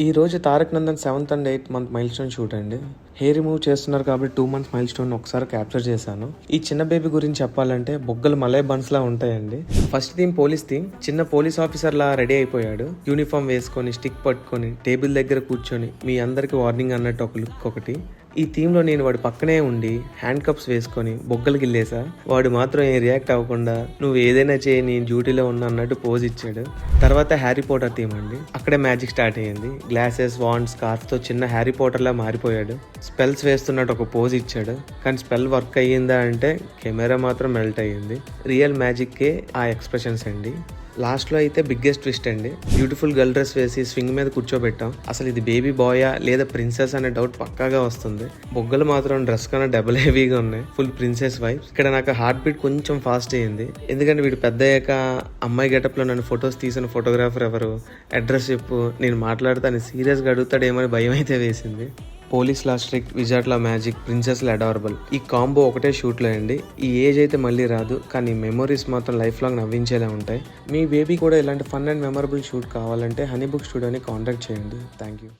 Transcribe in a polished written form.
ఈ రోజు 'Tarak Nandan' 7th and 8th month mile stone shoot అండి. హెయిర్ రిమూవ్ చేస్తున్నారు కాబట్టి 2 months మైల్ స్టోన్ ఒకసారి క్యాప్చర్ చేశాను. ఈ చిన్న బేబీ గురించి చెప్పాలంటే బొగ్గలు మలై బన్స్ లా ఉంటాయండి. First theme police theme. చిన్న పోలీస్ ఆఫీసర్ లా రెడీ అయిపోయాడు. యూనిఫామ్ వేసుకొని, స్టిక్ పట్టుకొని, టేబుల్ దగ్గర కూర్చొని మీ అందరికి వార్నింగ్ అన్నట్టు ఒక లుక్ ఒకటి. ఈ థీమ్ లో నేను వాడి పక్కనే ఉండి హ్యాండ్ కప్స్ వేసుకొని బొగ్గలు గిల్లేసా. వాడు మాత్రం ఏం రియాక్ట్ అవ్వకుండా నువ్వు ఏదైనా చేయి నేను డ్యూటీలో ఉన్నా అన్నట్టు పోజ్ ఇచ్చాడు. తర్వాత హ్యారీ పోటర్ థీమ్ అండి. అక్కడే మ్యాజిక్ స్టార్ట్ అయ్యింది. గ్లాసెస్, వాండ్, స్కార్ఫ్ తో చిన్న హ్యారీ పోటర్ లా మారిపోయాడు. స్పెల్స్ వేస్తున్నట్టు ఒక పోజ్ ఇచ్చాడు. కానీ స్పెల్ వర్క్ అయ్యిందా అంటే కెమెరా మాత్రం మెల్ట్ అయ్యింది. రియల్ మ్యాజిక్ కే ఆ ఎక్స్ప్రెషన్స్ అండి. లాస్ట్లో అయితే బిగ్గెస్ట్ ట్విస్ట్ అండి. బ్యూటిఫుల్ గర్ల్ డ్రెస్ వేసి స్వింగ్ మీద కూర్చోబెట్టాం. అసలు ఇది బేబీ బాయా లేదా ప్రిన్సెస్ అనే డౌట్ పక్కాగా వస్తుంది. బొగ్గలు మాత్రం డ్రెస్ కన్నా డబుల్ హెవీగా ఉన్నాయి. Full princess vibes. ఇక్కడ నాకు హార్ట్ బీట్ కొంచెం ఫాస్ట్ అయ్యింది. ఎందుకంటే వీడు పెద్ద అయ్యాక అమ్మాయి గెటప్ లో నన్ను ఫొటోస్ తీసిన ఫోటోగ్రాఫర్ ఎవరు, అడ్రస్ చెప్పు, నేను మాట్లాడుతాను సీరియస్గా అడుగుతాడేమని భయం అయితే వేసింది. పోలీస్ లా స్ట్రిక్ట్, విజార్డ్ లా మ్యాజిక్, ప్రిన్సెస్ లా అడారబుల్. ఈ కాంబో ఒకటే షూట్ లో అండి. ఈ ఏజ్ అయితే మళ్ళీ రాదు, కానీ మెమొరీస్ మాత్రం లైఫ్ లాంగ్ నవ్వించేలా ఉంటాయి. మీ బేబీ కూడా ఇలాంటి ఫన్ అండ్ మెమరబుల్ షూట్ కావాలంటే హనీ బుక్ స్టూడియోని కాంటాక్ట్ చేయండి. Thank you.